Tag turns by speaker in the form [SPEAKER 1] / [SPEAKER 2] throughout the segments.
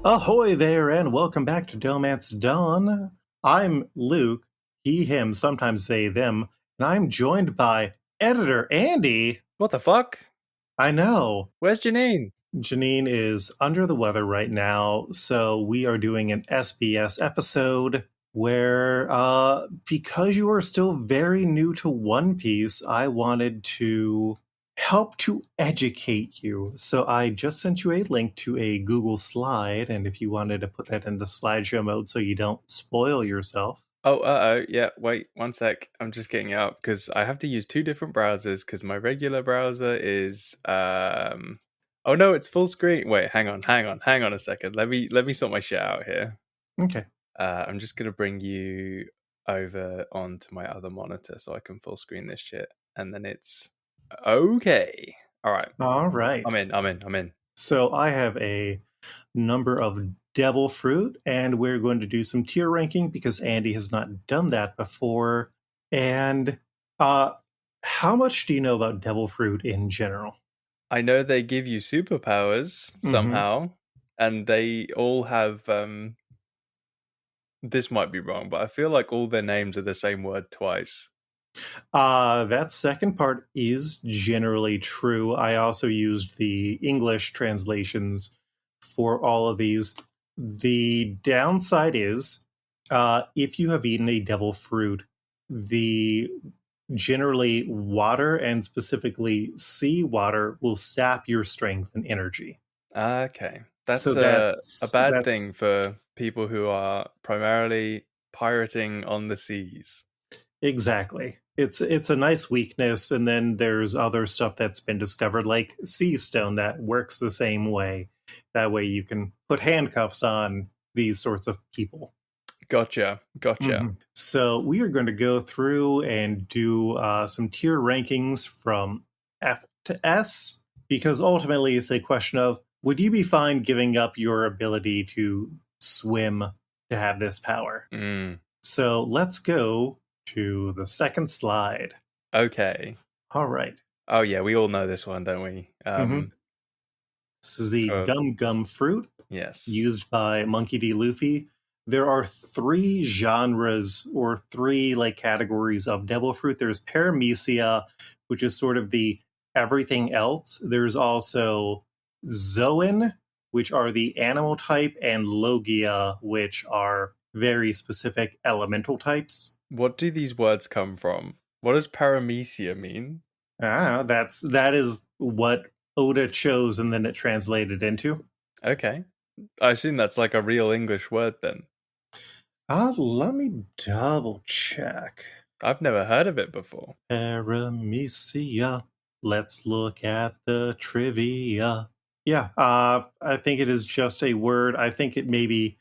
[SPEAKER 1] Ahoy there, and welcome back to DohMance Dawn. I'm Luke, he, him, sometimes they, them, and I'm joined by editor Andie.
[SPEAKER 2] What the fuck?
[SPEAKER 1] I know.
[SPEAKER 2] Where's Janine?
[SPEAKER 1] Janine is under the weather right now, so we are doing an SBS episode where, because you are still very new to One Piece, I wanted to help to educate you. So I just sent you a link to a Google slide, and if you wanted to put that into slideshow mode so you don't spoil yourself.
[SPEAKER 2] Oh, yeah, wait, one sec. I'm just getting it up because I have to use two different browsers because my regular browser is oh no, it's full screen. Wait, hang on a second. Let me sort my shit out here.
[SPEAKER 1] Okay.
[SPEAKER 2] I'm just gonna bring you over onto my other monitor so I can full screen this shit. And then it's okay. Alright.
[SPEAKER 1] All right.
[SPEAKER 2] I'm in.
[SPEAKER 1] So I have a number of devil fruit, and we're going to do some tier ranking because Andie has not done that before. And how much do you know about devil fruit in general?
[SPEAKER 2] I know they give you superpowers somehow, and they all have this might be wrong, but I feel like all their names are the same word twice.
[SPEAKER 1] That second part is generally true. I also used the English translations for all of these. The downside is, if you have eaten a devil fruit, the generally water and specifically seawater will sap your strength and energy.
[SPEAKER 2] Okay, that's
[SPEAKER 1] So
[SPEAKER 2] a bad
[SPEAKER 1] that's
[SPEAKER 2] thing for people who are primarily pirating on the seas.
[SPEAKER 1] exactly. It's a nice weakness, and then there's other stuff that's been discovered, like sea stone, that works the same way. That way you can put handcuffs on these sorts of people.
[SPEAKER 2] Gotcha.
[SPEAKER 1] So we are going to go through and do some tier rankings from F to S, because ultimately it's a question of, would you be fine giving up your ability to swim to have this power? So let's go to the second slide.
[SPEAKER 2] Okay.
[SPEAKER 1] All right.
[SPEAKER 2] Oh yeah, we all know this one, don't we?
[SPEAKER 1] This is the gum fruit.
[SPEAKER 2] Yes.
[SPEAKER 1] Used by Monkey D. Luffy. There are three genres or three categories of devil fruit. There's paramecia, which is sort of the everything else. There's also zoan, which are the animal type, and logia, which are very specific elemental types.
[SPEAKER 2] What do these words come from? What does paramecia mean?
[SPEAKER 1] That is what Oda chose and then it translated into.
[SPEAKER 2] Okay. I assume that's like a real English word then.
[SPEAKER 1] Let me double check.
[SPEAKER 2] I've never heard of it before.
[SPEAKER 1] Paramecia. Let's look at the trivia. Yeah, I think it is just a word. I think it maybe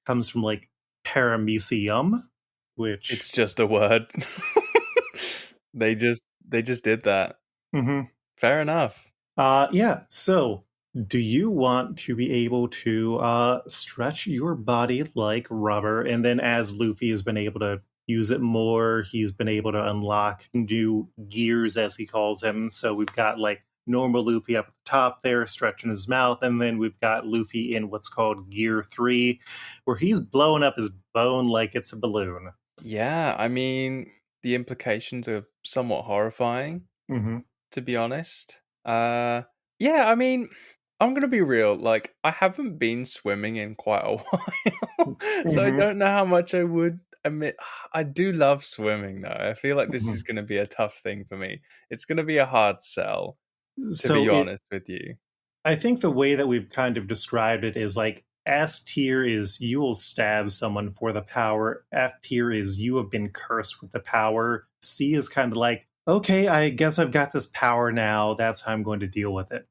[SPEAKER 1] comes from paramecium, which
[SPEAKER 2] it's just a word. They just did that. Fair enough.
[SPEAKER 1] Yeah. So, do you want to be able to stretch your body like rubber, and then as Luffy has been able to use it more, he's been able to unlock new gears, as he calls them. So we've got normal Luffy up at the top there, stretching his mouth, and then we've got Luffy in what's called Gear 3, where he's blowing up his bone like it's a balloon.
[SPEAKER 2] Yeah, I mean, the implications are somewhat horrifying, to be honest. Yeah, I mean, I'm gonna be real. I haven't been swimming in quite a while, so I don't know how much I would admit. I do love swimming, though. I feel like this is gonna be a tough thing for me. It's gonna be a hard sell, to be honest with you.
[SPEAKER 1] I think the way that we've kind of described it is S tier is you will stab someone for the power. F tier is you have been cursed with the power. C is kind of okay, I guess I've got this power now. That's how I'm going to deal with it.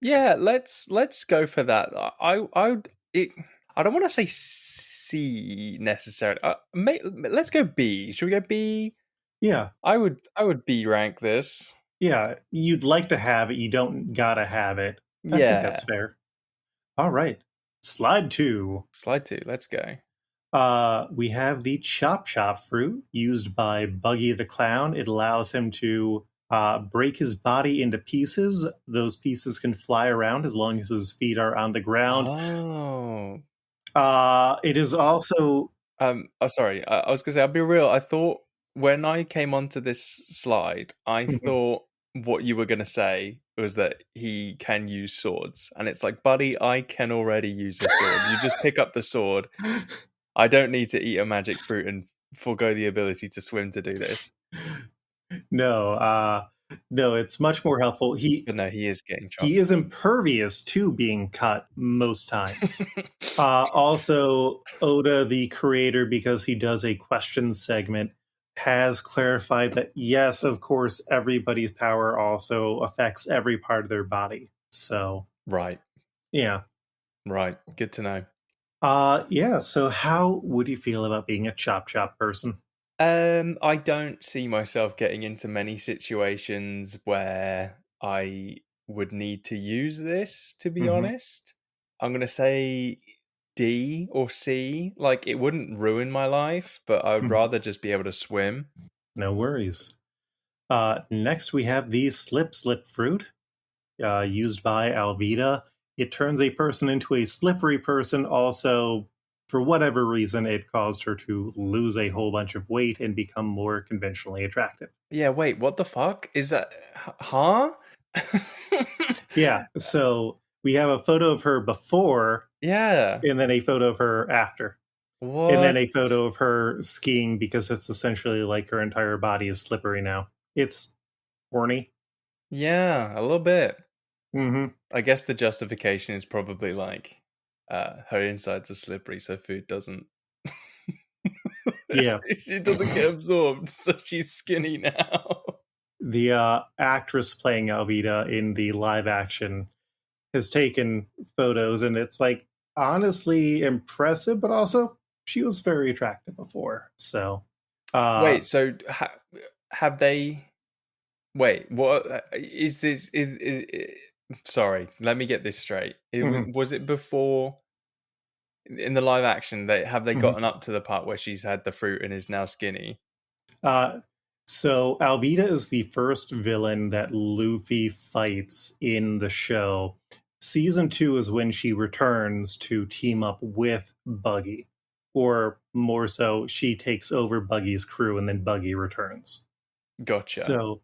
[SPEAKER 2] Yeah, let's go for that. I don't want to say C necessarily. Let's go B. Should we go B?
[SPEAKER 1] Yeah,
[SPEAKER 2] I would B rank this.
[SPEAKER 1] Yeah, you'd like to have it. You don't gotta have it. I think that's fair. All right, slide 2.
[SPEAKER 2] Let's go.
[SPEAKER 1] We have the Chop fruit used by Buggy the Clown. It allows him to break his body into pieces. Those pieces can fly around as long as his feet are on the ground.
[SPEAKER 2] Oh.
[SPEAKER 1] It is also.
[SPEAKER 2] Oh, sorry. I was gonna say, I'll be real. I thought when I came onto this slide, I thought what you were gonna say was that he can use swords, and it's like, buddy, I can already use a sword. You just pick up the sword. I don't need to eat a magic fruit and forego the ability to swim to do this.
[SPEAKER 1] No, no, it's much more helpful.
[SPEAKER 2] But no, he is getting
[SPEAKER 1] He
[SPEAKER 2] chopped.
[SPEAKER 1] is impervious to being cut most times. Also, Oda, the creator, because he does a question segment, has clarified that yes, of course, everybody's power also affects every part of their body. So,
[SPEAKER 2] Right.
[SPEAKER 1] yeah.
[SPEAKER 2] Right. Good to know.
[SPEAKER 1] Yeah, so how would you feel about being a chop chop person?
[SPEAKER 2] I don't see myself getting into many situations where I would need to use this, to be honest. I'm going to say D or C. Like, it wouldn't ruin my life, but I would rather just be able to swim.
[SPEAKER 1] No worries. Next, we have the slip slip fruit, used by Alvida. It turns a person into a slippery person. Also, for whatever reason, it caused her to lose a whole bunch of weight and become more conventionally attractive.
[SPEAKER 2] Yeah, wait, what the fuck? Is that. Huh?
[SPEAKER 1] Yeah, so we have a photo of her before,
[SPEAKER 2] Yeah.
[SPEAKER 1] and then a photo of her after. And then
[SPEAKER 2] What?
[SPEAKER 1] a photo of her skiing because it's essentially like her entire body is slippery now. It's horny.
[SPEAKER 2] Yeah, a little bit.
[SPEAKER 1] Mm-hmm.
[SPEAKER 2] I guess the justification is probably like her insides are slippery, so food doesn't.
[SPEAKER 1] Yeah.
[SPEAKER 2] She doesn't get absorbed, so she's skinny now.
[SPEAKER 1] The actress playing Alvida in the live action has taken photos, and it's like honestly impressive, but also she was very attractive before. So,
[SPEAKER 2] Wait, so have they? Wait, what is this? Sorry, let me get this straight.
[SPEAKER 1] mhm,
[SPEAKER 2] Was it before in the live action? Have they
[SPEAKER 1] mhm.
[SPEAKER 2] gotten up to the part where she's had the fruit and is now skinny?
[SPEAKER 1] Uh, so Alvida is the first villain that Luffy fights in the show. Season 2 is when she returns to team up with Buggy, or more so, she takes over Buggy's crew and then Buggy returns.
[SPEAKER 2] Gotcha.
[SPEAKER 1] So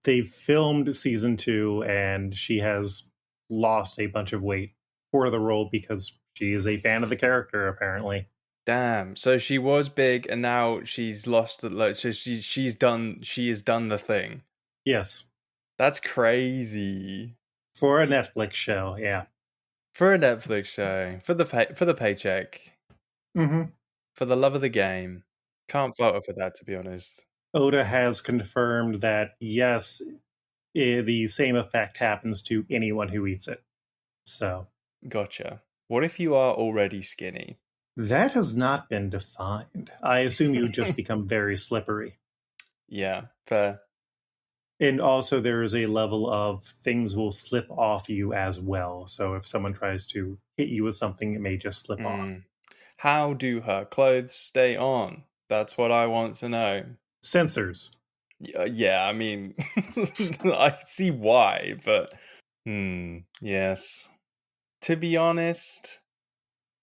[SPEAKER 1] they've filmed season 2, and she has lost a bunch of weight for the role because she is a fan of the character, apparently.
[SPEAKER 2] Damn. So she was big, and now she's lost. Like, so she has done the thing.
[SPEAKER 1] Yes,
[SPEAKER 2] That's crazy
[SPEAKER 1] for a Netflix show. Yeah.
[SPEAKER 2] for a Netflix show for the paycheck
[SPEAKER 1] Mm-hmm.
[SPEAKER 2] for the love of the game. Can't fault her for that, to be honest.
[SPEAKER 1] Oda has confirmed that yes, the same effect happens to anyone who eats it. So
[SPEAKER 2] Gotcha. What if you are already skinny?
[SPEAKER 1] that has not been defined. I assume you just become very slippery.
[SPEAKER 2] Yeah, fair.
[SPEAKER 1] And also, there is a level of things will slip off you as well. So if someone tries to hit you with something, it may just slip off.
[SPEAKER 2] How do her clothes stay on? That's what I want to know.
[SPEAKER 1] Sensors.
[SPEAKER 2] Yeah, I mean, I see why, but yes. To be honest,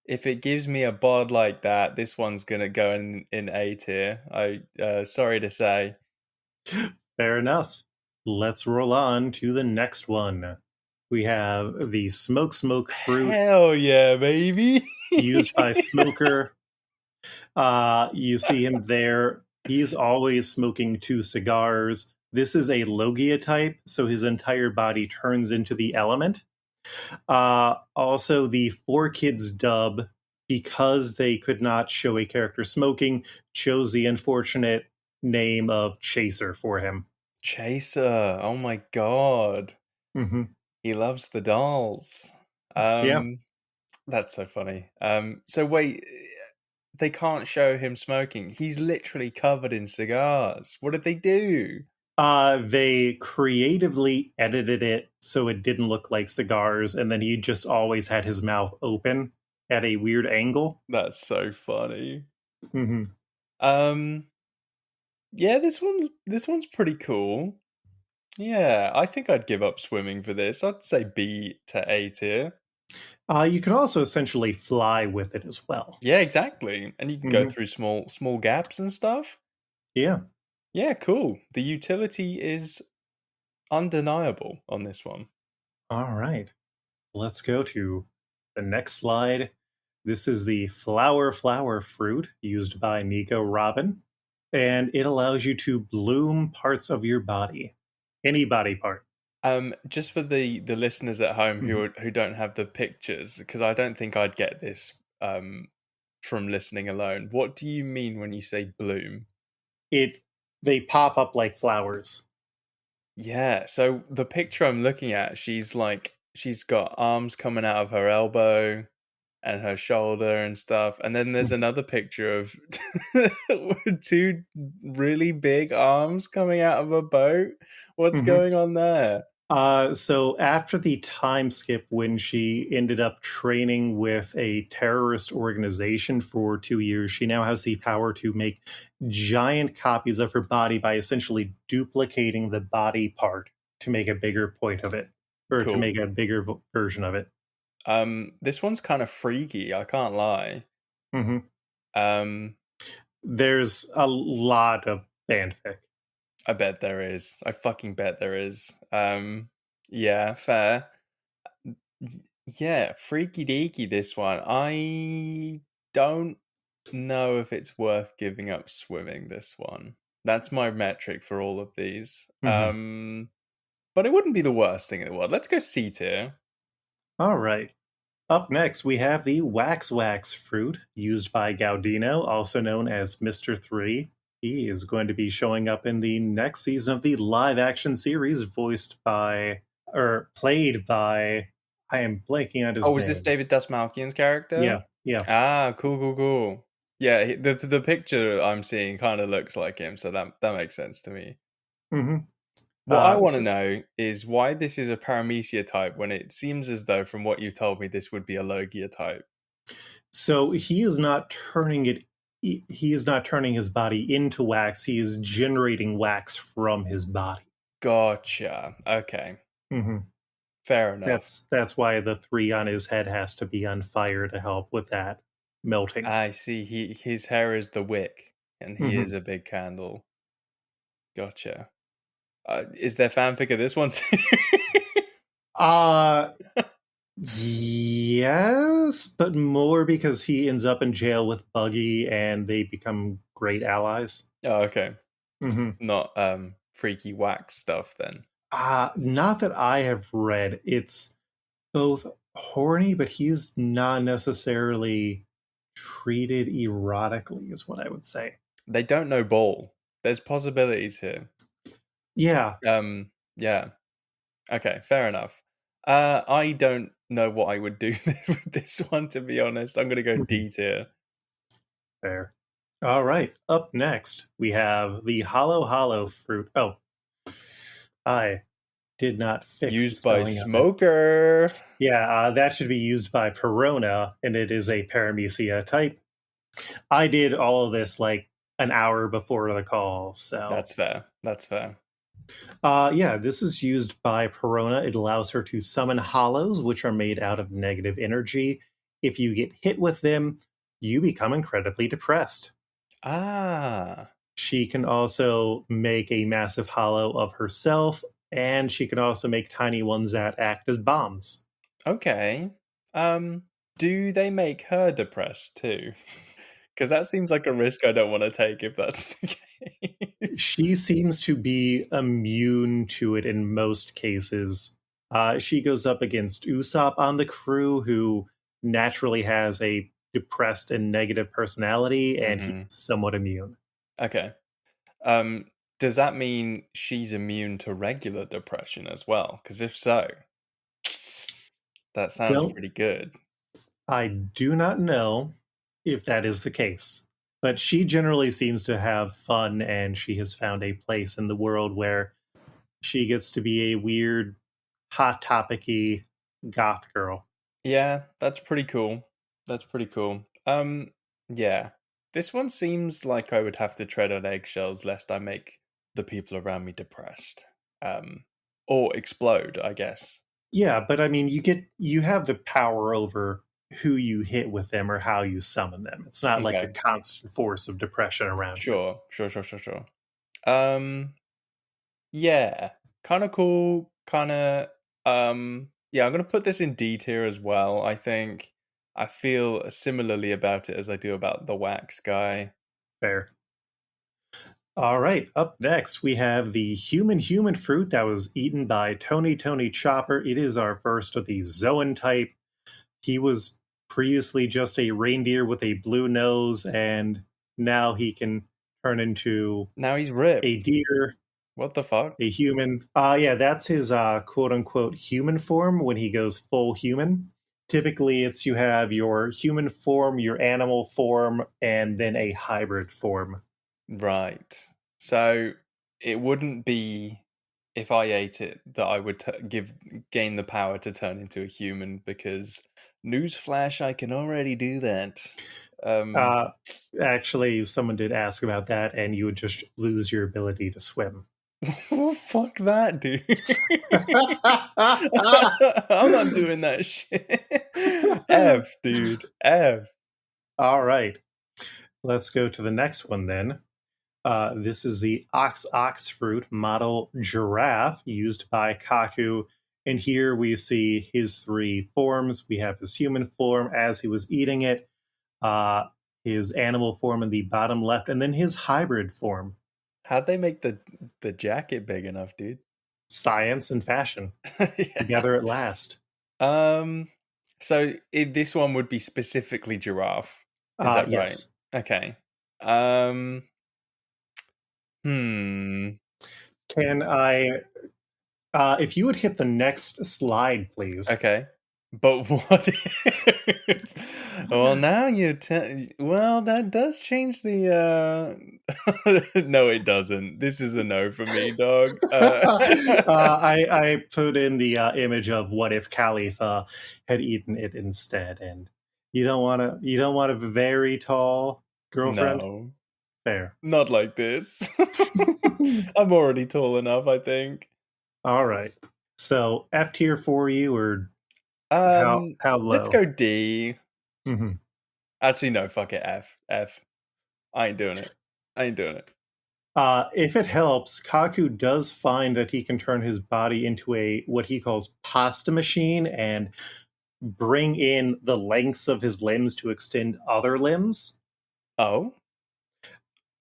[SPEAKER 2] if it gives me a bod like that, this one's gonna go in A tier. I sorry to say.
[SPEAKER 1] Fair enough. Let's roll on to the next one. We have the smoke fruit
[SPEAKER 2] Hell yeah, baby.
[SPEAKER 1] used by Smoker. You see him there. He's always smoking 2 cigars. This is a Logia type, so his entire body turns into the element. Also, the 4 Kids dub, because they could not show a character smoking, chose the unfortunate name of Chaser for him.
[SPEAKER 2] Chaser. Oh my god.
[SPEAKER 1] Mm-hmm.
[SPEAKER 2] He loves the dolls.
[SPEAKER 1] Yeah.
[SPEAKER 2] That's so funny. So wait, they can't show him smoking. He's literally covered in cigars. What did they do?
[SPEAKER 1] They creatively edited it so it didn't look like cigars, and then he just always had his mouth open at a weird angle.
[SPEAKER 2] That's so funny.
[SPEAKER 1] Mm-hmm.
[SPEAKER 2] Yeah, this one's pretty cool. Yeah, I think I'd give up swimming for this. I'd say B to A tier.
[SPEAKER 1] You can also essentially fly with it as well.
[SPEAKER 2] Yeah, exactly. And you can go
[SPEAKER 1] Hmm.
[SPEAKER 2] through small gaps and stuff.
[SPEAKER 1] Yeah.
[SPEAKER 2] Yeah, cool. The utility is undeniable on this one.
[SPEAKER 1] All right. Let's go to the next slide. This is the flower fruit used by Nico Robin, and it allows you to bloom parts of your body, any body part.
[SPEAKER 2] Just for the listeners at home
[SPEAKER 1] Mhm.
[SPEAKER 2] who don't have the pictures, because I don't think I'd get this from listening alone. What do you mean when you say bloom?
[SPEAKER 1] It They pop up like flowers.
[SPEAKER 2] Yeah, so the picture I'm looking at, she's got arms coming out of her elbow and her shoulder and stuff. And then there's
[SPEAKER 1] Mhm.
[SPEAKER 2] another picture of two really big arms coming out of a boat. What's
[SPEAKER 1] Mhm.
[SPEAKER 2] going on there?
[SPEAKER 1] So after the time skip when she ended up training with a terrorist organization for 2 years, she now has the power to make giant copies of her body by essentially duplicating the body part to make a bigger point of it, or to
[SPEAKER 2] Cool.
[SPEAKER 1] make a bigger version of it.
[SPEAKER 2] This one's kind of freaky, I can't lie.
[SPEAKER 1] Hmm.
[SPEAKER 2] Um,
[SPEAKER 1] There's a lot of fanfic.
[SPEAKER 2] I bet there is. I fucking bet there is. Yeah, fair. Yeah, freaky deaky this one. I don't know if it's worth giving up swimming this one. That's my metric for all of these.
[SPEAKER 1] Hmm.
[SPEAKER 2] But it wouldn't be the worst thing in the world. Let's go C tier.
[SPEAKER 1] All right. Up next, we have the wax fruit, used by Gaudino, also known as Mr. 3. He is going to be showing up in the next season of the live action series, voiced by, or played by, I am blanking on his
[SPEAKER 2] Oh, is this
[SPEAKER 1] name.
[SPEAKER 2] David Dastmalchian's character?
[SPEAKER 1] Yeah, yeah.
[SPEAKER 2] Ah, cool. Yeah, the picture I'm seeing kind of looks like him, so that makes sense to me.
[SPEAKER 1] Hmm.
[SPEAKER 2] What I want to
[SPEAKER 1] So,
[SPEAKER 2] know is why this is a Paramecia type when it seems as though, from what you've told me, this would be a Logia type.
[SPEAKER 1] so he is not turning it. He is not turning his body into wax. He is generating wax from his body.
[SPEAKER 2] Gotcha. Okay.
[SPEAKER 1] Hmm.
[SPEAKER 2] Fair enough.
[SPEAKER 1] That's why the three on his head has to be on fire to help with that melting.
[SPEAKER 2] I see. His hair is the wick, and he is
[SPEAKER 1] Hmm.
[SPEAKER 2] a big candle. Gotcha. Is there fanfic of this one too?
[SPEAKER 1] Uh yes, but more because he ends up in jail with Buggy and they become great allies.
[SPEAKER 2] Oh, okay.
[SPEAKER 1] Hmm.
[SPEAKER 2] Not freaky wax stuff then.
[SPEAKER 1] Not that I have read. It's both horny, but he's not necessarily treated erotically, is what I would say.
[SPEAKER 2] They don't know ball. There's possibilities here.
[SPEAKER 1] Yeah.
[SPEAKER 2] Yeah. Okay, fair enough. I don't know what I would do with this one, to be honest. I'm gonna go
[SPEAKER 1] Mhm.
[SPEAKER 2] D tier.
[SPEAKER 1] Fair. All right. Up next, we have the hollow fruit. Oh, I did not fix the
[SPEAKER 2] Used by
[SPEAKER 1] spelling of it.
[SPEAKER 2] Smoker.
[SPEAKER 1] Yeah, that should be used by Perona, and it is a Paramecia type. I did all of this like an hour before the call, so
[SPEAKER 2] That's fair. That's fair.
[SPEAKER 1] yeah, this is used by Perona. It allows her to summon hollows, which are made out of negative energy. If you get hit with them, you become incredibly depressed.
[SPEAKER 2] Ah,
[SPEAKER 1] She can also make a massive hollow of herself, and she can also make tiny ones that act as bombs.
[SPEAKER 2] okay. Do they make her depressed too? Because that seems like a risk I don't want to take if that's the case.
[SPEAKER 1] She seems to be immune to it in most cases. She goes up against Usopp on the crew, who naturally has a depressed and negative personality, and he's
[SPEAKER 2] Hmm.
[SPEAKER 1] somewhat immune.
[SPEAKER 2] Okay. Um, does that mean she's immune to regular depression as well? Because if so, that sounds
[SPEAKER 1] Don't
[SPEAKER 2] pretty good.
[SPEAKER 1] I do not know if that is the case, but she generally seems to have fun, and she has found a place in the world where she gets to be a weird, hot topicy goth girl.
[SPEAKER 2] Yeah, that's pretty cool. That's pretty cool. Yeah. This one seems like I would have to tread on eggshells lest I make the people around me depressed. or explode, I guess.
[SPEAKER 1] Yeah, but I mean, you have the power over who you hit with them or how you summon them. It's not like a
[SPEAKER 2] Okay.
[SPEAKER 1] constant force of depression around you.
[SPEAKER 2] Sure. Yeah, kind of cool, yeah, I'm gonna put this in D tier as well. I think I feel similarly about it as I do about the wax guy.
[SPEAKER 1] Fair. All right, up next we have the human fruit that was eaten by Tony Chopper. It is our first of the Zoan type. He was previously just a reindeer with a blue nose, and now he can turn into
[SPEAKER 2] Now he's
[SPEAKER 1] a
[SPEAKER 2] ripped.
[SPEAKER 1] deer,
[SPEAKER 2] What the fuck?
[SPEAKER 1] a human. Yeah, that's his quote unquote human form when he goes full human. Typically, it's you have your human form, your animal form, and then a hybrid form.
[SPEAKER 2] Right. So it wouldn't be if I ate it that I would gain the power to turn into a human because newsflash, I can already do that. Um,
[SPEAKER 1] Uh, Actually, someone did ask about that, and you would just lose your ability to swim.
[SPEAKER 2] fuck that, dude. I'm not doing that shit. F, dude. F.
[SPEAKER 1] All right, let's go to the next one then. This is the ox fruit model giraffe used by Kaku. And here we see his three forms. We have his human form as he was eating it, uh, his animal form in the bottom left, and then his hybrid form.
[SPEAKER 2] How'd they make the jacket big enough, dude?
[SPEAKER 1] Science and fashion
[SPEAKER 2] Yeah.
[SPEAKER 1] together at last.
[SPEAKER 2] Um, so this one would be specifically giraffe. Is that right?
[SPEAKER 1] Yes.
[SPEAKER 2] Okay. Um, hmm.
[SPEAKER 1] Can I if you would hit the next slide, please.
[SPEAKER 2] Okay. But what if, well, now well, that does change the, no, it doesn't. This is a no for me, dog.
[SPEAKER 1] I put in the image of what if Khalifa had eaten it instead, and you don't want a very tall girlfriend.
[SPEAKER 2] No,
[SPEAKER 1] Fair.
[SPEAKER 2] not like this. I'm already tall enough, I think.
[SPEAKER 1] All right. So F tier for you, or how
[SPEAKER 2] Let's
[SPEAKER 1] low?
[SPEAKER 2] go D.
[SPEAKER 1] Hmm.
[SPEAKER 2] Actually, no, fuck it, F. F. I ain't doing it. I ain't doing it.
[SPEAKER 1] If it helps, Kaku does find that he can turn his body into a what he calls pasta machine and bring in the lengths of his limbs to extend other limbs.
[SPEAKER 2] Oh,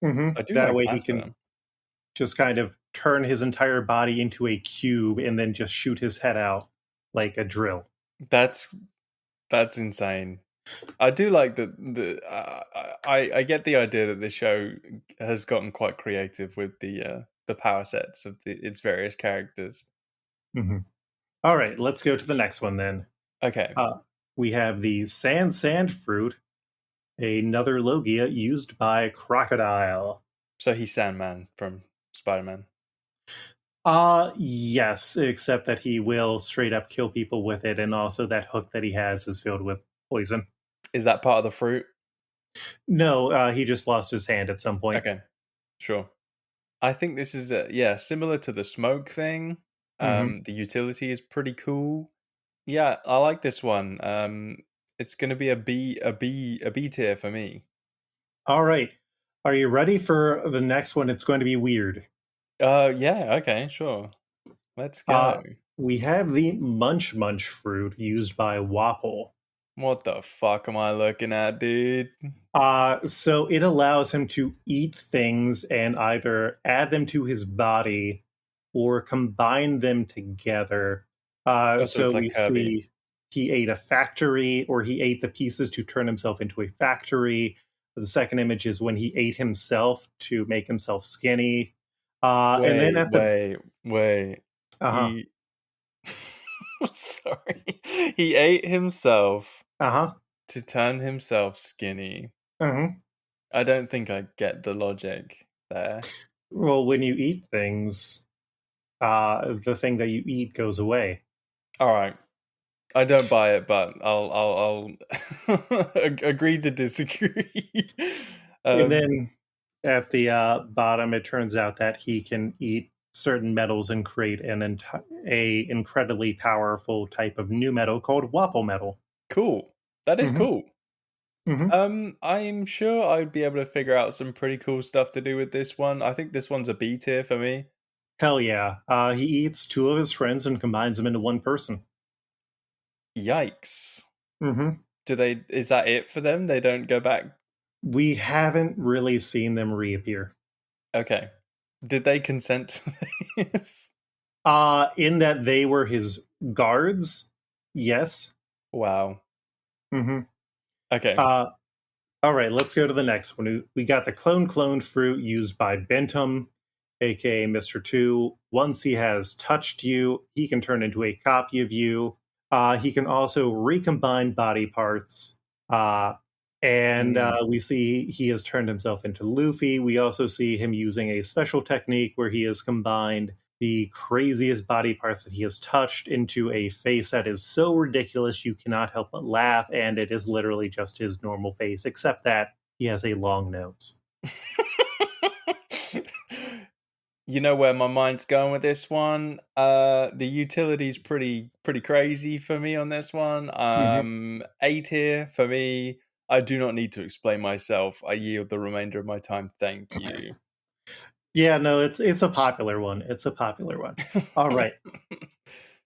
[SPEAKER 2] I do
[SPEAKER 1] That
[SPEAKER 2] like
[SPEAKER 1] way he can
[SPEAKER 2] pasta.
[SPEAKER 1] just kind of turn his entire body into a cube and then just shoot his head out like a drill.
[SPEAKER 2] That's insane. I do like I get the idea that the show has gotten quite creative with the power sets of its various characters.
[SPEAKER 1] Mm-hmm. All right, let's go to the next one then.
[SPEAKER 2] Okay,
[SPEAKER 1] Uh, we have the sand fruit, another Logia used by Crocodile.
[SPEAKER 2] so he's Sandman from Spider-Man.
[SPEAKER 1] Yes, except that he will straight up kill people with it, and also that hook that he has is filled with poison.
[SPEAKER 2] Is that part of the fruit?
[SPEAKER 1] No, he just lost his hand at some point.
[SPEAKER 2] Okay, sure. I think this is yeah, similar to the smoke thing.
[SPEAKER 1] Mm-hmm.
[SPEAKER 2] The utility is pretty cool. Yeah, I like this one. It's going to be a B tier for me.
[SPEAKER 1] All right. Are you ready for the next one? It's going to be weird.
[SPEAKER 2] Yeah, okay, sure. Let's
[SPEAKER 1] Uh,
[SPEAKER 2] go.
[SPEAKER 1] we have the Munch fruit used by Wapple.
[SPEAKER 2] What the fuck am I looking at, dude?
[SPEAKER 1] So it allows him to eat things and either add them to his body or combine them together.
[SPEAKER 2] Oh, so
[SPEAKER 1] So
[SPEAKER 2] it's like
[SPEAKER 1] we
[SPEAKER 2] Kirby.
[SPEAKER 1] see he ate a factory, or he ate the pieces to turn himself into a factory. The second image is when he ate himself to make himself skinny. And then
[SPEAKER 2] Wait,
[SPEAKER 1] at the
[SPEAKER 2] wait, wait.
[SPEAKER 1] uh-huh,
[SPEAKER 2] He sorry. He ate himself
[SPEAKER 1] uh-huh,
[SPEAKER 2] to turn himself skinny.
[SPEAKER 1] uh-huh.
[SPEAKER 2] I don't think I get the logic there.
[SPEAKER 1] Well, when you eat things, the thing that you eat goes away.
[SPEAKER 2] All right. I don't buy it, but I'll agree to disagree.
[SPEAKER 1] And
[SPEAKER 2] um
[SPEAKER 1] then at the bottom, it turns out that he can eat certain metals and create a incredibly powerful type of new metal called Wapple metal.
[SPEAKER 2] Cool. That is
[SPEAKER 1] Hmm.
[SPEAKER 2] cool.
[SPEAKER 1] Hmm.
[SPEAKER 2] I'm sure I'd be able to figure out some pretty cool stuff to do with this one. I think this one's a B tier for me.
[SPEAKER 1] Hell yeah. He eats two of his friends and combines them into one person.
[SPEAKER 2] Yikes.
[SPEAKER 1] Hmm.
[SPEAKER 2] Is that it for them? They don't go back?
[SPEAKER 1] We haven't really seen them reappear.
[SPEAKER 2] Okay. Did they consent to this?
[SPEAKER 1] In that they were his guards, yes.
[SPEAKER 2] Wow.
[SPEAKER 1] Hmm.
[SPEAKER 2] Okay.
[SPEAKER 1] Uh, all right, let's go to the next one. We got the clone fruit used by Bentham, aka Mr. Two. Once he has touched you, he can turn into a copy of you. He can also recombine body parts. And
[SPEAKER 2] Mm.
[SPEAKER 1] we see he has turned himself into Luffy. We also see him using a special technique where he has combined the craziest body parts that he has touched into a face that is so ridiculous you cannot help but laugh, and it is literally just his normal face, except that he has a long nose.
[SPEAKER 2] You know where my mind's going with this one. The utility's pretty crazy for me on this one.
[SPEAKER 1] Mhm.
[SPEAKER 2] A tier for me. I do not need to explain myself. I yield the remainder of my time. Thank you.
[SPEAKER 1] Yeah, no, it's a popular one. It's a popular one. All right.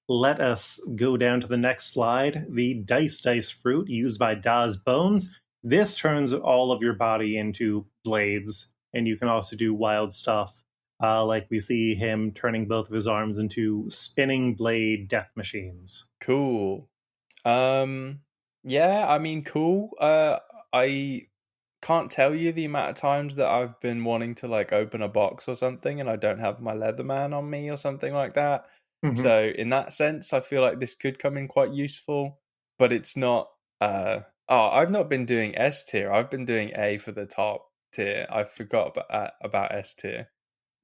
[SPEAKER 1] Let us go down to the next slide. The dice fruit used by Da's bones. This turns all of your body into blades, and you can also do wild stuff. Like we see him turning both of his arms into spinning blade death machines.
[SPEAKER 2] Cool. Yeah, I mean, cool. I can't tell you the amount of times that I've been wanting to like open a box or something and I don't have my Leatherman on me or something like that.
[SPEAKER 1] Mhm.
[SPEAKER 2] So in that sense, I feel like this could come in quite useful, but it's not I've not been doing S tier. I've been doing A for the top tier. I forgot about S tier.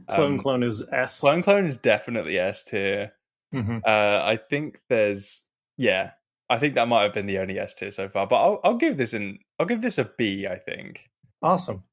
[SPEAKER 2] Um
[SPEAKER 1] Clone is S.
[SPEAKER 2] Clone is definitely S tier.
[SPEAKER 1] Mhm.
[SPEAKER 2] I think there's yeah, I think that might have been the only S tier so far, but I'll give this a B, I think.
[SPEAKER 1] Awesome.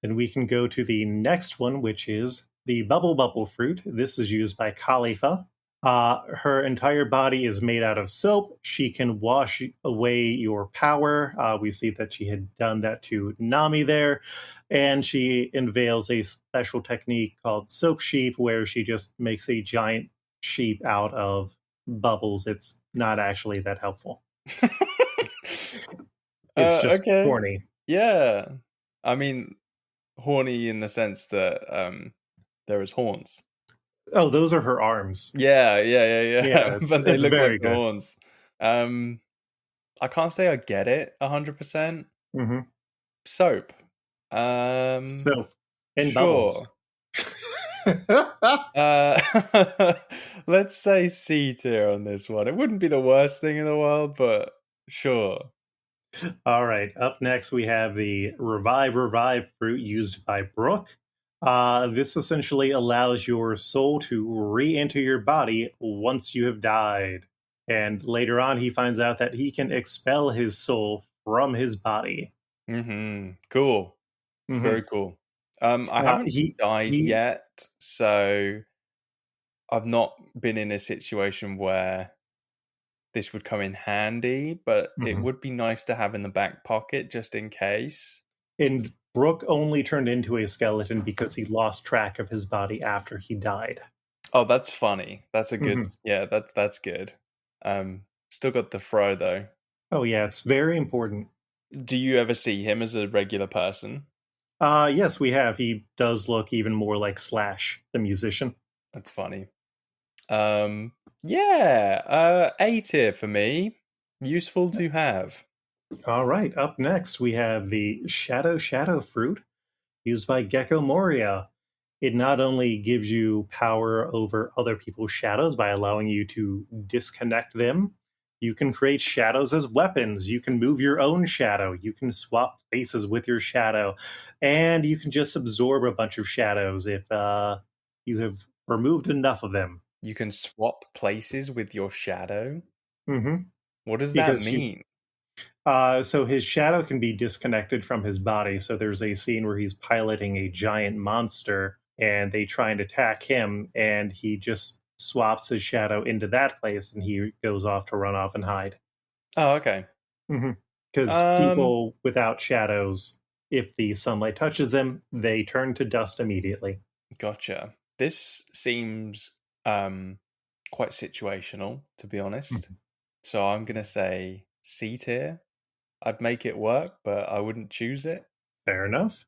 [SPEAKER 1] Then we can go to the next one, which is the bubble fruit. This is used by Khalifa. Her entire body is made out of soap. She can wash away your power. We see that she had done that to Nami there. And she unveils a special technique called Soap Sheep, where she just makes a giant sheep out of bubbles. It's not actually that helpful. It's just
[SPEAKER 2] Okay.
[SPEAKER 1] horny.
[SPEAKER 2] Yeah. I mean, horny in the sense that there is horns.
[SPEAKER 1] Oh, those are her arms.
[SPEAKER 2] Yeah.
[SPEAKER 1] Yeah,
[SPEAKER 2] But they
[SPEAKER 1] it's
[SPEAKER 2] look like
[SPEAKER 1] very good.
[SPEAKER 2] horns. Um, I can't say I get it 100%.
[SPEAKER 1] Hmm.
[SPEAKER 2] Soap. Um,
[SPEAKER 1] Soap and bubbles.
[SPEAKER 2] sure. Uh, let's say C tier on this one. It wouldn't be the worst thing in the world, but sure.
[SPEAKER 1] All right. Up next, we have the revive fruit used by Brooke. This essentially allows your soul to re enter your body once you have died. And later on, he finds out that he can expel his soul from his body.
[SPEAKER 2] Cool.
[SPEAKER 1] Hmm.
[SPEAKER 2] Very cool. I haven't
[SPEAKER 1] He
[SPEAKER 2] died
[SPEAKER 1] he
[SPEAKER 2] yet, so I've not been in a situation where this would come in handy, but it
[SPEAKER 1] mhm.
[SPEAKER 2] would be nice to have in the back pocket just in case.
[SPEAKER 1] And Brooke only turned into a skeleton because he lost track of his body after he died.
[SPEAKER 2] Oh, that's funny. That's a good
[SPEAKER 1] Hmm.
[SPEAKER 2] yeah, that's good. Still got the fro though.
[SPEAKER 1] Oh yeah, it's very important.
[SPEAKER 2] Do you ever see him as a regular person?
[SPEAKER 1] Yes, we have. He does look even more like Slash, the musician.
[SPEAKER 2] That's funny. Um, yeah, A tier for me. Useful to have.
[SPEAKER 1] All right, up next we have the Shadow fruit used by Gecko Moria. It not only gives you power over other people's shadows by allowing you to disconnect them, you can create shadows as weapons. You can move your own shadow. You can swap faces with your shadow. And you can just absorb a bunch of shadows if you have removed enough of them.
[SPEAKER 2] You can swap places with your shadow.
[SPEAKER 1] Hmm.
[SPEAKER 2] What does that
[SPEAKER 1] Because you
[SPEAKER 2] mean?
[SPEAKER 1] so his shadow can be disconnected from his body. So there's a scene where he's piloting a giant monster and they try and attack him, and he just swaps his shadow into that place, and he goes off to run off and hide.
[SPEAKER 2] Oh, okay.
[SPEAKER 1] Because
[SPEAKER 2] Um,
[SPEAKER 1] people without shadows, if the sunlight touches them, they turn to dust immediately.
[SPEAKER 2] Gotcha. This seems quite situational, to be honest.
[SPEAKER 1] Mhm.
[SPEAKER 2] So I'm gonna say C tier. I'd make it work, but I wouldn't choose it.
[SPEAKER 1] Fair enough.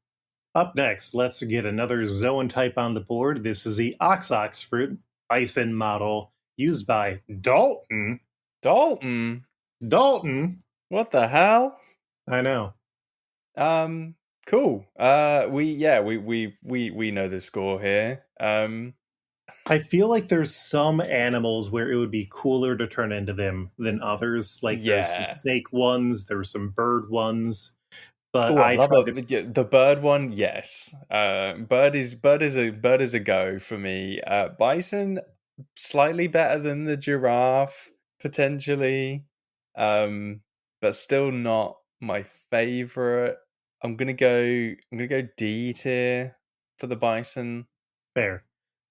[SPEAKER 1] Up next, let's get another zone type on the board. This is the ox fruit bison model used by Dalton.
[SPEAKER 2] Dalton.
[SPEAKER 1] Dalton?
[SPEAKER 2] What the hell?
[SPEAKER 1] I know.
[SPEAKER 2] Cool. We know the score here.
[SPEAKER 1] I feel like there's some animals where it would be cooler to turn into them than others. Like there's some
[SPEAKER 2] Yeah.
[SPEAKER 1] snake ones, there's some bird ones. But
[SPEAKER 2] Oh, I
[SPEAKER 1] I
[SPEAKER 2] love
[SPEAKER 1] tried to
[SPEAKER 2] the bird one. Yes, bird is a go for me. Bison slightly better than the giraffe potentially, but still not my favorite. I'm gonna go D tier for the bison.
[SPEAKER 1] fair.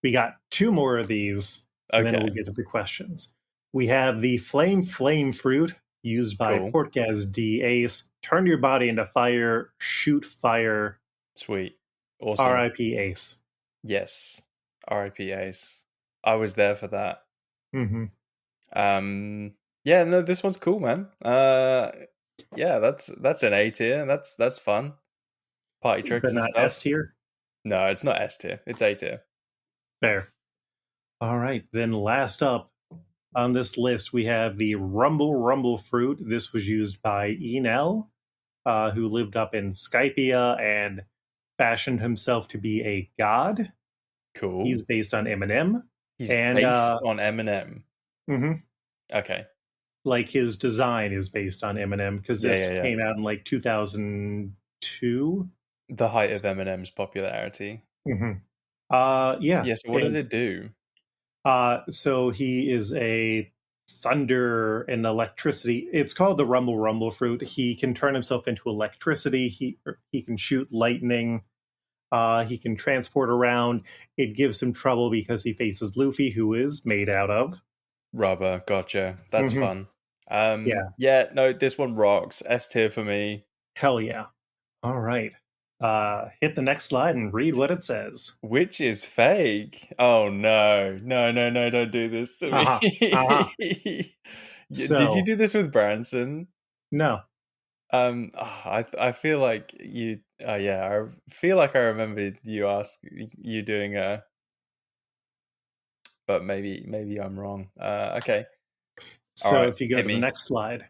[SPEAKER 1] We got two more of these, and then
[SPEAKER 2] Okay,
[SPEAKER 1] we'll get to the questions. We have the flame fruit used by
[SPEAKER 2] cool,
[SPEAKER 1] Portgas D Ace. Turn your body into fire, shoot fire,
[SPEAKER 2] sweet, awesome.
[SPEAKER 1] RIP Ace.
[SPEAKER 2] Yes, R.I.P. Ace. I was there for that.
[SPEAKER 1] Mm-hmm.
[SPEAKER 2] Yeah, no, this one's cool, man. Yeah, that's an A tier. That's fun. Party
[SPEAKER 1] But
[SPEAKER 2] tricks and
[SPEAKER 1] not S
[SPEAKER 2] stuff.
[SPEAKER 1] tier.
[SPEAKER 2] No, it's not S tier. It's A tier.
[SPEAKER 1] Fair. All right. Then last up on this list, we have the Rumble fruit. This was used by Enel, who lived up in Skypia and fashioned himself to be a god.
[SPEAKER 2] Cool.
[SPEAKER 1] He's based on Eminem.
[SPEAKER 2] He's
[SPEAKER 1] And
[SPEAKER 2] based on Eminem.
[SPEAKER 1] mhm,
[SPEAKER 2] Okay.
[SPEAKER 1] like his design is based on Eminem because
[SPEAKER 2] Yeah,
[SPEAKER 1] this
[SPEAKER 2] yeah, yeah.
[SPEAKER 1] came out in like 2002.
[SPEAKER 2] The height of Eminem's popularity.
[SPEAKER 1] Mhm. Yeah.
[SPEAKER 2] Yeah, so what does
[SPEAKER 1] And
[SPEAKER 2] it do?
[SPEAKER 1] so he is a thunder and electricity. It's called the Rumble fruit. He can turn himself into electricity. He can shoot lightning. He can transport around. It gives him trouble because he faces Luffy, who is made out of.
[SPEAKER 2] Rubber. Gotcha. That's
[SPEAKER 1] Hmm.
[SPEAKER 2] fun.
[SPEAKER 1] Yeah,
[SPEAKER 2] Yeah, no, this one rocks. S tier for me.
[SPEAKER 1] hell yeah. All right. Hit the next slide and read what it says.
[SPEAKER 2] Which is fake. Oh no. No, no, no, don't do this to
[SPEAKER 1] Uh-huh. Uh-huh.
[SPEAKER 2] me. Did you
[SPEAKER 1] So,
[SPEAKER 2] do this with Branson?
[SPEAKER 1] no.
[SPEAKER 2] I feel like you yeah, I feel like I remember you doing but maybe I'm wrong. Okay. All
[SPEAKER 1] So
[SPEAKER 2] right,
[SPEAKER 1] if you go
[SPEAKER 2] hit
[SPEAKER 1] to the
[SPEAKER 2] me.
[SPEAKER 1] next slide,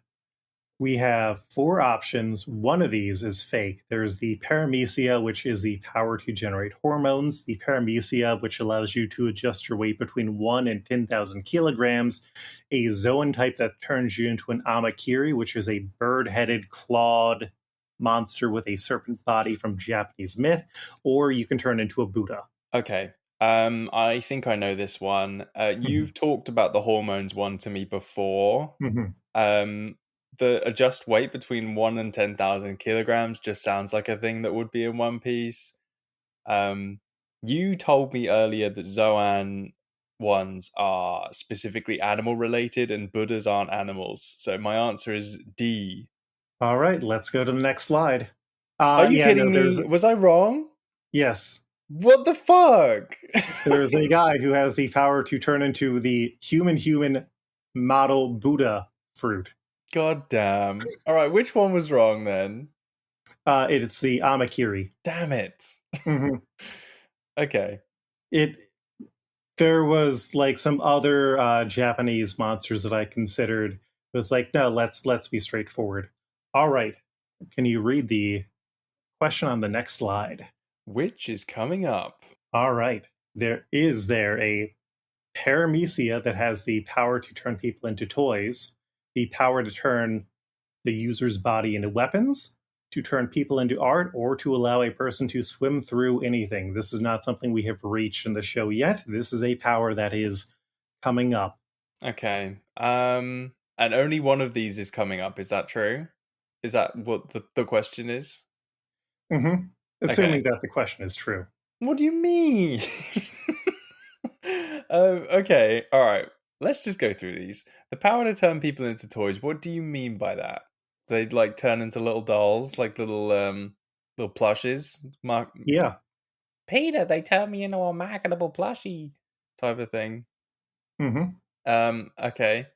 [SPEAKER 1] we have four options. One of these is fake. There's the paramecia, which is the power to generate hormones. The paramecia, which allows you to adjust your weight between 1 and 10,000 kilograms. A zoan type that turns you into an amakiri, which is a bird-headed, clawed monster with a serpent body from Japanese myth. Or you can turn into a Buddha.
[SPEAKER 2] Okay. I think I know this one.
[SPEAKER 1] Mhm.
[SPEAKER 2] You've talked about the hormones one to me before.
[SPEAKER 1] Mhm.
[SPEAKER 2] Um, the adjust weight between 1 and 10,000 kilograms just sounds like a thing that would be in One Piece. Um, you told me earlier that Zoan ones are specifically animal related and Buddhas aren't animals. So my answer is D.
[SPEAKER 1] All right, let's go to the next slide.
[SPEAKER 2] Are you
[SPEAKER 1] Yeah, no,
[SPEAKER 2] kidding me? Was I wrong?
[SPEAKER 1] yes,
[SPEAKER 2] What the fuck?
[SPEAKER 1] there's a guy who has the power to turn into the human model Buddha fruit.
[SPEAKER 2] God damn. All right, which one was wrong then?
[SPEAKER 1] It's the Amakiri.
[SPEAKER 2] Damn it.
[SPEAKER 1] Mhm.
[SPEAKER 2] Okay.
[SPEAKER 1] It There was like some other Japanese monsters that I considered. It was like, no, let's be straightforward. All right, can you read the question on the next slide?
[SPEAKER 2] Which is coming up?
[SPEAKER 1] All right, there a paramecia that has the power to turn people into toys, the power to turn the user's body into weapons, to turn people into art, or to allow a person to swim through anything. This is not something we have reached in the show yet. This is a power that is coming up.
[SPEAKER 2] Okay. And only one of these is coming up. Is that true? Is that what the question is?
[SPEAKER 1] Mm-hmm.
[SPEAKER 2] Okay.
[SPEAKER 1] Assuming that the question is true.
[SPEAKER 2] What do you mean? Okay, all right. Let's just go through these. The power to turn people into toys. What do you mean by that? They'd like turn into little dolls, like little plushes.
[SPEAKER 1] Yeah.
[SPEAKER 2] Peter, they turned me into a marketable plushie type of thing.
[SPEAKER 1] Mm-hmm.
[SPEAKER 2] Okay,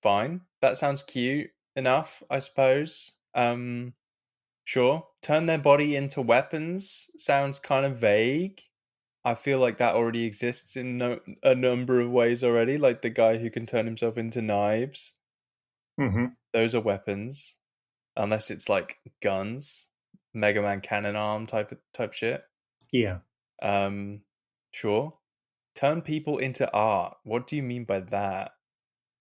[SPEAKER 2] fine. That sounds cute enough, I suppose. Sure. Turn their body into weapons sounds kind of vague. I feel like that already exists in a number of ways already, like the guy who can turn himself into knives.
[SPEAKER 1] Mm-hmm.
[SPEAKER 2] Those are weapons, unless it's like guns, Mega Man cannon arm type shit.
[SPEAKER 1] Yeah.
[SPEAKER 2] Sure. Turn people into art. What do you mean by that?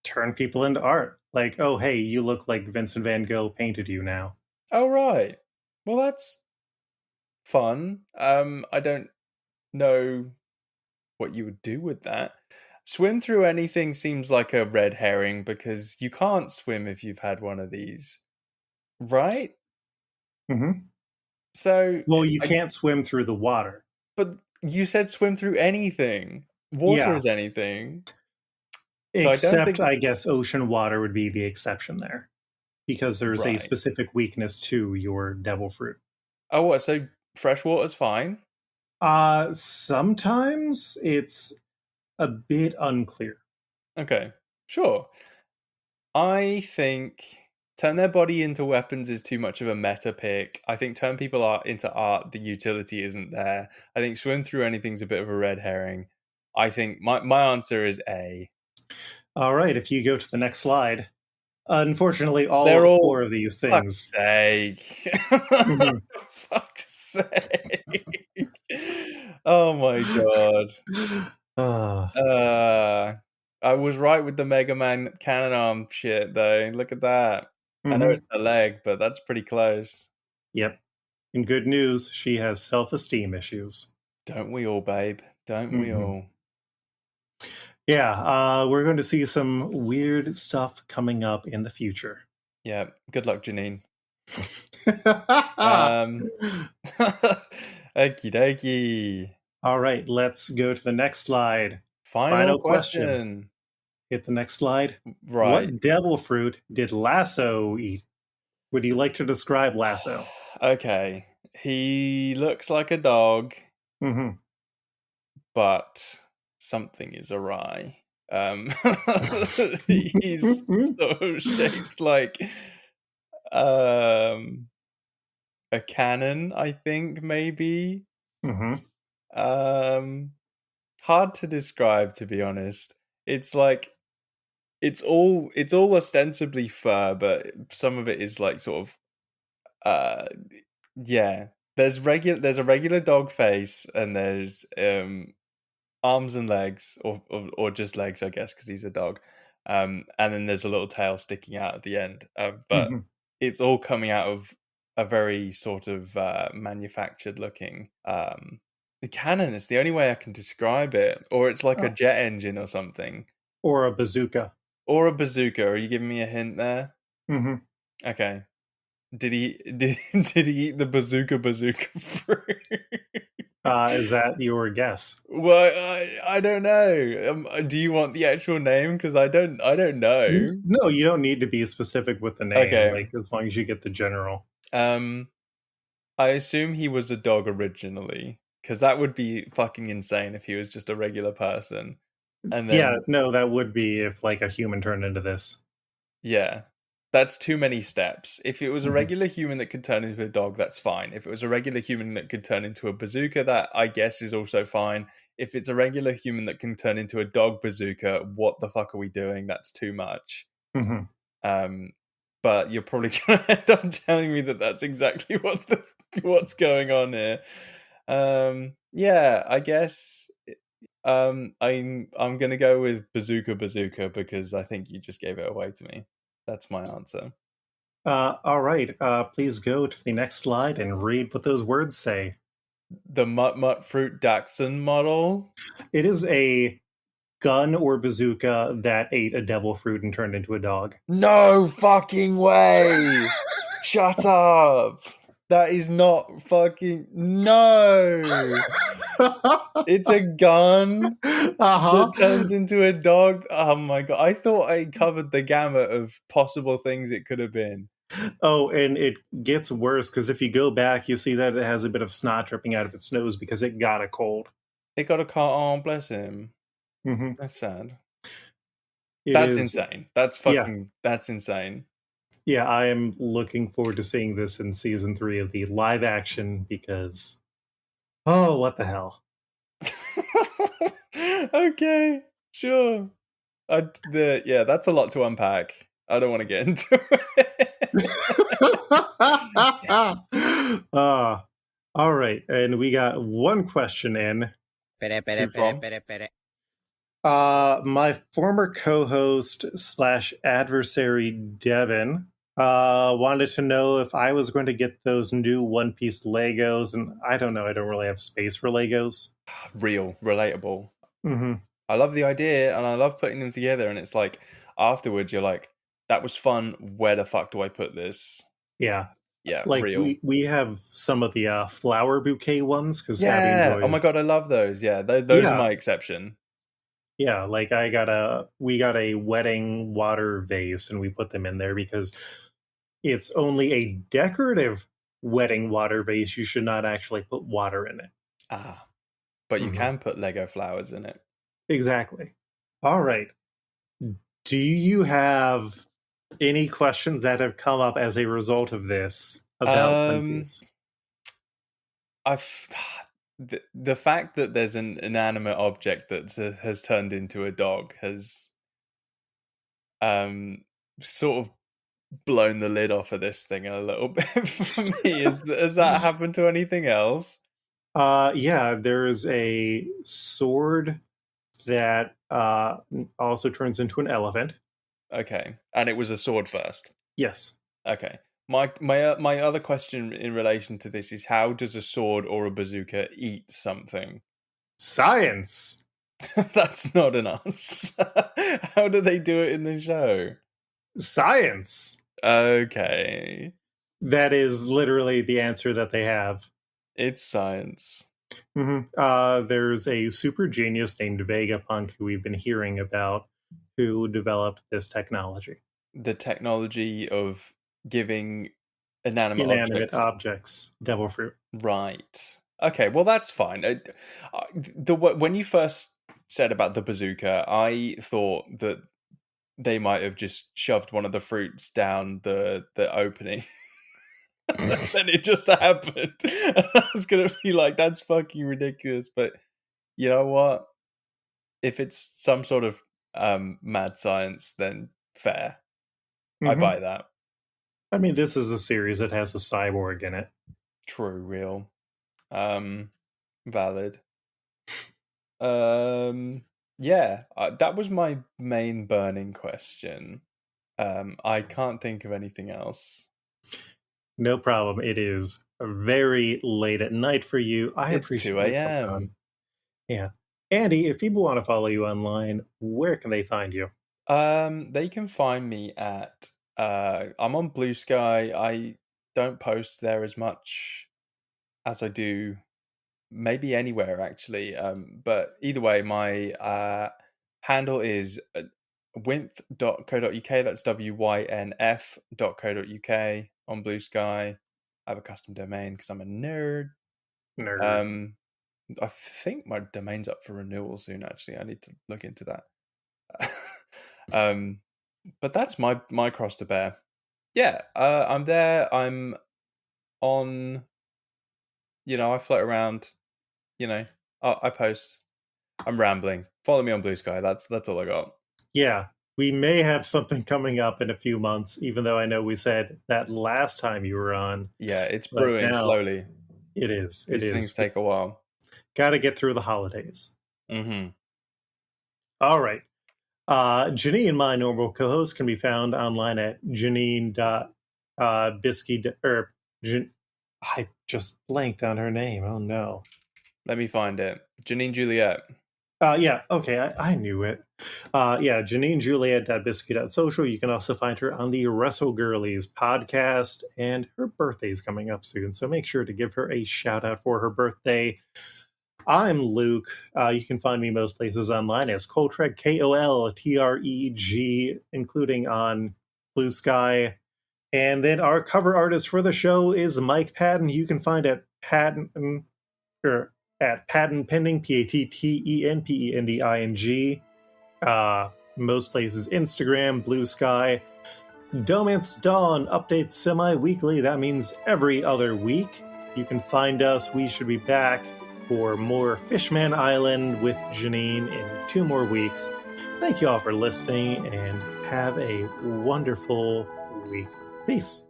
[SPEAKER 1] Turn people into art. Like, oh, hey, you look like Vincent van Gogh painted you now.
[SPEAKER 2] Oh, right. Well, that's fun. I don't know what you would do with that. Swim through anything seems like a red herring because you can't swim if you've had one of these, right?
[SPEAKER 1] Mm-hmm.
[SPEAKER 2] So,
[SPEAKER 1] Well, you can't swim through the water.
[SPEAKER 2] but you said swim through anything. Water
[SPEAKER 1] Yeah.
[SPEAKER 2] is anything. So I don't
[SPEAKER 1] Except,
[SPEAKER 2] think
[SPEAKER 1] I guess, ocean water would be the exception there. Because there's a
[SPEAKER 2] right.
[SPEAKER 1] specific weakness to your devil fruit.
[SPEAKER 2] Oh, what? So fresh water's fine?
[SPEAKER 1] Sometimes it's a bit unclear.
[SPEAKER 2] Okay, sure. I think turn their body into weapons is too much of a meta pick. I think turn people into art, the utility isn't there. I think swim through anything's a bit of a red herring. I think my answer is A.
[SPEAKER 1] All right, if you go to the next slide. Unfortunately,
[SPEAKER 2] They're
[SPEAKER 1] all
[SPEAKER 2] all
[SPEAKER 1] four of these
[SPEAKER 2] fuck's
[SPEAKER 1] things.
[SPEAKER 2] sake.
[SPEAKER 1] Mhm.
[SPEAKER 2] Fuck's sake. Oh my god.
[SPEAKER 1] Uh,
[SPEAKER 2] I was right with the Mega Man cannon arm shit though. Look at that. I know
[SPEAKER 1] mhm.
[SPEAKER 2] it's a leg, but that's pretty close.
[SPEAKER 1] Yep. And good news, she has self-esteem issues.
[SPEAKER 2] Don't we all, babe? Don't we
[SPEAKER 1] Mhm.
[SPEAKER 2] all?
[SPEAKER 1] Yeah, we're going to see some weird stuff coming up in the future.
[SPEAKER 2] Yeah. Good luck, Janine. Um Okie dokie.
[SPEAKER 1] All right, let's go to the next slide.
[SPEAKER 2] Final
[SPEAKER 1] Final question.
[SPEAKER 2] question.
[SPEAKER 1] Hit the next slide.
[SPEAKER 2] Right.
[SPEAKER 1] What devil fruit did Lasso eat? Would you like to describe Lasso?
[SPEAKER 2] Okay. He looks like a dog,
[SPEAKER 1] Mm-hmm.
[SPEAKER 2] but something is awry. He's sort of shaped like um a cannon, I think, maybe.
[SPEAKER 1] Mm-hmm.
[SPEAKER 2] Um Hard to describe, to be honest. It's like it's all ostensibly fur, but some of it is like sort of uh yeah. There's a regular dog face and there's arms and legs or just legs, I guess, because he's a dog. And then there's a little tail sticking out at the end. But
[SPEAKER 1] Mm-hmm.
[SPEAKER 2] it's all coming out of a very sort of manufactured looking the cannon is the only way I can describe it, or it's like a jet engine or something,
[SPEAKER 1] Or a bazooka.
[SPEAKER 2] or a bazooka. Are you giving me a hint there?
[SPEAKER 1] Mm-hmm.
[SPEAKER 2] Okay. Did he eat the bazooka fruit?
[SPEAKER 1] Is that your guess?
[SPEAKER 2] Well, I don't know. Do you want the actual name? Because I don't know.
[SPEAKER 1] No, you don't need to be specific with the name,
[SPEAKER 2] Okay.
[SPEAKER 1] like as long as you get the general.
[SPEAKER 2] Um, I assume he was a dog originally, because that would be fucking insane if he was just a regular person. And
[SPEAKER 1] Yeah,
[SPEAKER 2] then
[SPEAKER 1] no, that would be if like a human turned into this.
[SPEAKER 2] yeah, that's too many steps. If it was a
[SPEAKER 1] Mhm.
[SPEAKER 2] regular human that could turn into a dog, that's fine. If it was a regular human that could turn into a bazooka, that I guess is also fine. If it's a regular human that can turn into a dog bazooka, what the fuck are we doing? That's too much.
[SPEAKER 1] Mhm.
[SPEAKER 2] Um, but you're probably gonna end up telling me that that's exactly what's going on here. Yeah, I guess. I'm gonna go with bazooka because I think you just gave it away to me. That's my answer.
[SPEAKER 1] All right, please go to the next slide and read what those words say.
[SPEAKER 2] The Mutt Fruit Dachshund model.
[SPEAKER 1] It is a gun or bazooka that ate a devil fruit and turned into a dog.
[SPEAKER 2] No fucking way! Shut up! That is not fucking no. It's a gun
[SPEAKER 1] Uh-huh.
[SPEAKER 2] that turns into a dog. Oh my god. I thought I covered the gamut of possible things it could have been.
[SPEAKER 1] Oh, and it gets worse because if you go back, you see that it has a bit of snot dripping out of its nose because it got a cold.
[SPEAKER 2] It got a car. Oh, bless him.
[SPEAKER 1] Mm-hmm.
[SPEAKER 2] That's sad.
[SPEAKER 1] It
[SPEAKER 2] That's
[SPEAKER 1] is,
[SPEAKER 2] insane. That's insane.
[SPEAKER 1] yeah, I am looking forward to seeing this in season 3 of the live action because, oh, what the hell.
[SPEAKER 2] Okay, sure. That's a lot to unpack. I don't want to get into it.
[SPEAKER 1] All right, and we got one question in. My former co-host / adversary Devin wanted to know if I was going to get those new One Piece Legos, and I don't know. I don't really have space for Legos.
[SPEAKER 2] Real, relatable.
[SPEAKER 1] Mm-hmm.
[SPEAKER 2] I love the idea, and I love putting them together. And it's like afterwards, you're like, "That was fun. Where the fuck do I put this?"
[SPEAKER 1] Yeah, like
[SPEAKER 2] real.
[SPEAKER 1] we have some of the flower bouquet ones because Abby enjoys.
[SPEAKER 2] Oh my god, I love those. Yeah, those are my exception.
[SPEAKER 1] Yeah, like we got a wedding water vase and we put them in there because it's only a decorative wedding water vase. You should not actually put water in it.
[SPEAKER 2] But you can put Lego flowers in it.
[SPEAKER 1] Exactly. All right. Do you have any questions that have come up as a result of this about One Piece?
[SPEAKER 2] The fact that there's an inanimate object that has turned into a dog has sort of blown the lid off of this thing a little bit for me. Has that happened to anything else?
[SPEAKER 1] Yeah, there's a sword that also turns into an elephant.
[SPEAKER 2] Okay, and it was a sword first.
[SPEAKER 1] Yes.
[SPEAKER 2] Okay. My other question in relation to this is, how does a sword or a bazooka eat something?
[SPEAKER 1] Science.
[SPEAKER 2] That's not an answer. How do they do it in the show?
[SPEAKER 1] Science.
[SPEAKER 2] Okay.
[SPEAKER 1] That is literally the answer that they have.
[SPEAKER 2] It's science.
[SPEAKER 1] Mm-hmm. There's a super genius named Vegapunk who we've been hearing about who developed this technology.
[SPEAKER 2] The technology of giving inanimate
[SPEAKER 1] objects devil fruit.
[SPEAKER 2] Right. Okay, well that's fine. When you first said about the bazooka, I thought that they might have just shoved one of the fruits down the opening. Then it just happened. I was gonna be like, that's fucking ridiculous. But you know what? If it's some sort of mad science, then fair. I buy that.
[SPEAKER 1] I mean, this is a series that has a cyborg in it.
[SPEAKER 2] True, real. Valid. Yeah, that was my main burning question. I can't think of anything else.
[SPEAKER 1] No problem. It is very late at night for you.
[SPEAKER 2] It's 2 a.m.
[SPEAKER 1] Yeah. Andie, if people want to follow you online, where can they find you?
[SPEAKER 2] They can find me at I'm on Bluesky. I don't post there as much as I do maybe anywhere actually. But either way, my handle is wynf.co.uk. That's wynf.co.uk on Bluesky. I have a custom domain because I'm a nerd. I think my domain's up for renewal soon. Actually, I need to look into that. But that's my cross to bear. Yeah, I'm there. I'm on. I float around. I post. I'm rambling. Follow me on Bluesky. That's all I got.
[SPEAKER 1] Yeah, we may have something coming up in a few months, even though I know we said that last time you were on.
[SPEAKER 2] Yeah, it's brewing slowly.
[SPEAKER 1] It is.
[SPEAKER 2] These things take a while.
[SPEAKER 1] Got to get through the holidays.
[SPEAKER 2] Mm-hmm.
[SPEAKER 1] All right. Janine, my normal co-host, can be found online at Janine.Bisky. I just blanked on her name. Oh no.
[SPEAKER 2] Let me find it. Janine Juliet.
[SPEAKER 1] Yeah, okay, I knew it. Yeah, Janine Juliet.biscuit.social. You can also find her on the Wrestle Girlies podcast, and her birthday's coming up soon, so make sure to give her a shout out for her birthday. I'm Luke. You can find me most places online as Koltreg, Koltreg, including on Bluesky. And then our cover artist for the show is Mike Patten. You can find at Patten or at Patten Pending, PattenPending. Most places Instagram, Bluesky. DohMance Dawn updates semi-weekly. That means every other week. You can find us. We should be back for more Fishman Island with Janine in 2 more weeks. Thank you all for listening and have a wonderful week. Peace.